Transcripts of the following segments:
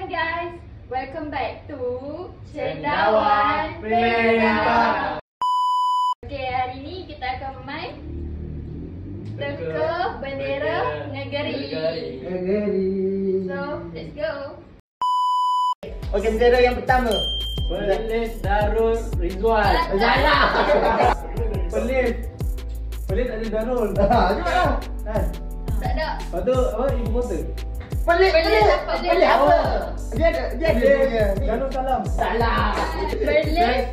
guys, welcome back to Cendawan Perintah. Okay, hari ni kita akan main teka bendera negeri. So, let's go. Okey, bendera yang pertama. Perlis Darul Rizwan. Salah. Perlis ada Darul. Janganlah. Tak ada. Lepas tu apa ibu kota? Pelik apa? Dia ada punya. Darul Salam. Salah. Perlis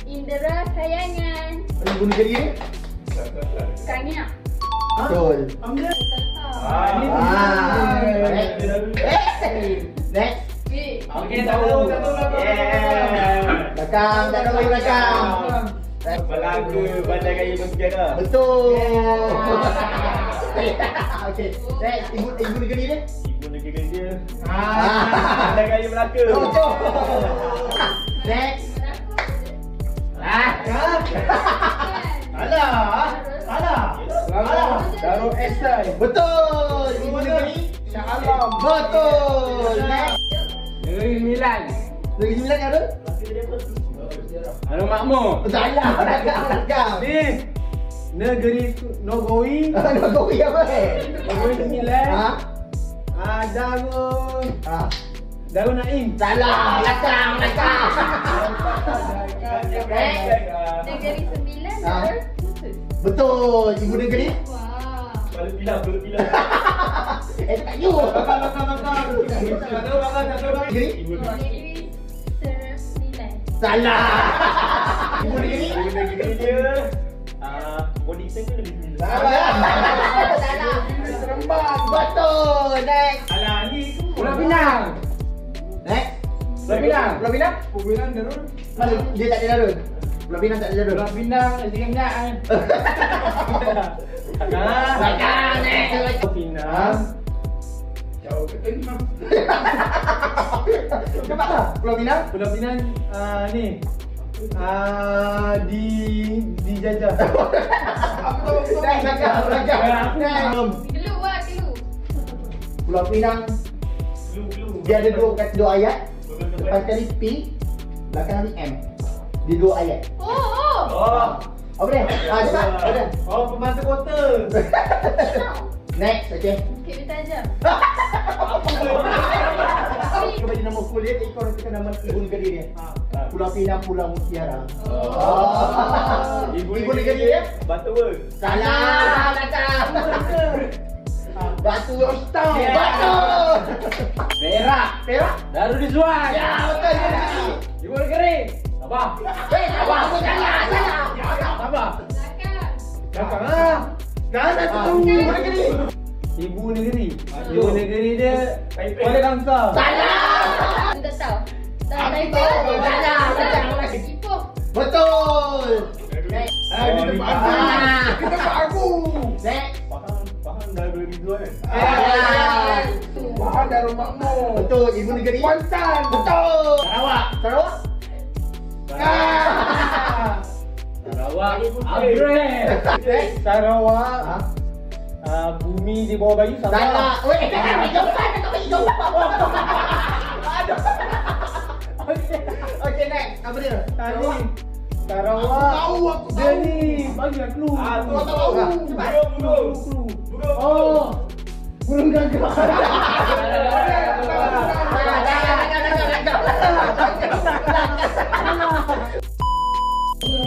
Indera Kayangan. Ibu negeri ni? Kanyak. Betul. Ambil. Oh. Next. Okey, tahu. Belakang, tak ada lagi belakang. Melaka Bandar Raya Bersejarah. Betul. Okey. Next, ibu negeri dia? Ibu negeri dia Bandar Raya Melaka. Betul. Next. Salah. Darul Ehsan. Betul. Ibu negeri? Shah Alam. Betul. Next. Negeri Sembilan. Negeri Sembilan ada? Darul Makmur. Salah. Belakang. Ni Negeri Nogoi. Nogoi apa? Nogoi Sembilan. Darul Naim. Salah. Belakang. Negeri Sembilan Darul Khusus. Betul. Ibu negeri? Wah. Kepala Pilang. Tak you. Negeri? Ibu negeri. Negeri Sembilan. Salah. Ibu negeri? Ibu negeri dia Bonington ke lebih sembilan? Salah. Seremban. Betul. Next. Alah ni Pulau Pinang. Next. Pulau Pinang. Pulau Pinang? Pulau Pinang Darul. Dia tak ada darul. Pulau Pinang tak ada darul. Pulau Pinang Segenyak kan. Belakang. Next. Pulau Pinang. jauh ke tengah. Cepatlah. Pulau Pinang? Pulau Pinang ni dijajah. Next. Belakang. Next. Kelu lah, kelu. Pulau Pinang Blue. dia ada dua ayat. Lepas kali P, belakang kali M. Di dua ayat. Oh. Apa dia? Cepat. Ada. Oh, pembantu kota. Next, okey. Bukit Bertajam. Kau bagi nama full dia, kau nantikan nama ibu negeri dia. Pulau Pinang, Pulau Mutiara. Ibu negeri dia? Batu Wer. Salah. Batu Ustaz. Betul. Perak. Darul Rizwan. Ya, betul ibu negeri. Ibu negeri. Apa? Aku salah. Apa? Belakang. Belakang lah. Mana tu ibu negeri? Ibu negeri. Ibu negeri dia Kuala Kangsar. Salah. Aku tak tahu. Aku tahu. Salah. Ipoh. Betul. Di tempat aku. Next. Faham Darul Rizwan. Darul Makmur. Betul. Ibu negeri? Kuantan. Betul. Sarawak. Sarawak. Abreh. Sarawak. Bumi di bawah bayu Sabah. Salah. Weh, jawab. Okey, next. Apa dia? Sarawak. Aku Dia ni bagilah clue. Burung. Oh. Burung gagak.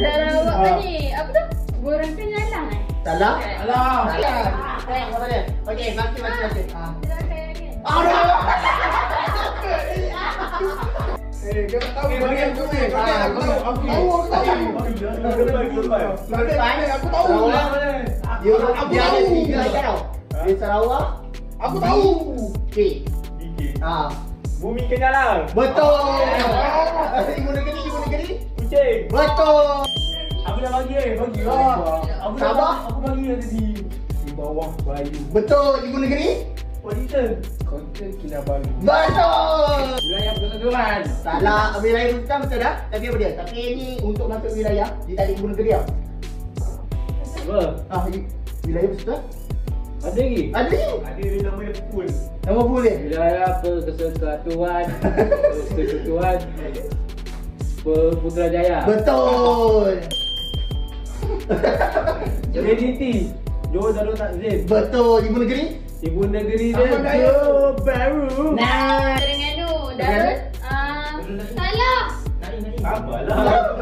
Sarawak tadi. Apa tu? Burung penyalang Salah. Alah. Apa dia? Okey, masih. Indera Kayangan. Dia tak tahu. Aku tahu. Dia ada 3 ayat tau. Dia Sarawak. Aku tahu. Okey. Bumi Kenyalang. Betul. Ibu negeri. Kucing. Betul. Aku dah bagi lah. Sabah. Aku bagi lah tadi. Di bawah bayu. Betul. Ibu negeri. Wellington. Kota Kinabalu. Betul. Wilayah Persatuan. Salah. Wilayah Muslim betul dah. Tapi apa dia? Tapi ini untuk masuk wilayah dia tak ada ibu negeri tau. Apa? Wilayah Persatuan. Ada lagi? Ada ni. Ada nama dia full. Nama full dia. Wilayah Persekutuan Persekutuan Putrajaya. Betul. Unity Johor Darul Takzim. Betul. Ibu negeri. Ibu negeri dia Ahmad Dayah. Johor Bahru. Nah. Terengganu. Darul. Salah. Apalah.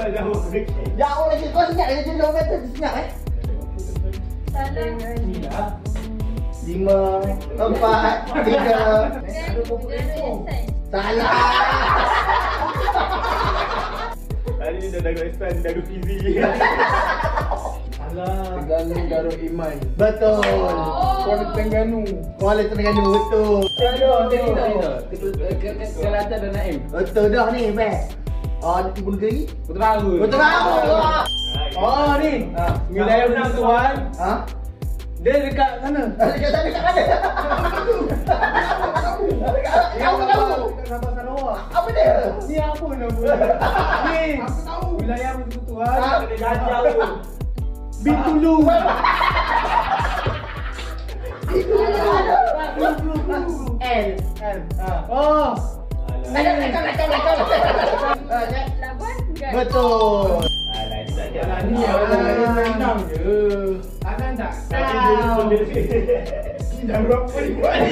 Jauh lagi. Kau senyap lagi. Jauh kata senyap Salah. 5, 4, 3. Darul Insan. Salah. Tadi ni dah Darul Ihsan, Darul Fizi. Alah. Terengganu Darul Iman. Betul. Kuala Terengganu. Kuala Terengganu. Betul. Kelantan dan Naim. Betul dah ni. Best. Ibu negeri. Putra Bahru. Betul lah. Oh ni. Wilayah Persekutuan. Ha? Dia dekat sana. Dekat sana dekat mana? Aku tahu. Sabah Sarawak. Apa dia? Ni apa nama dia? Ni. Aku tahu. Wilayah Persekutuan. Kena jajah tu. Bintulu. L. Oh. Labuan. Kan? Betul. Alah, ni tak ada. Alah ni senang je. Anan tak? Tapi dulu pun dia. Ni dah berapa ni buat ni?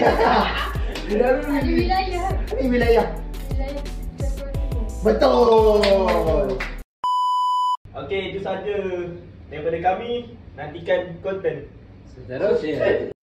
Di wilayah. Ini wilayah. Wilayah Terengganu. Betul. Okey, itu saja daripada kami. Nantikan konten. Seterusnya.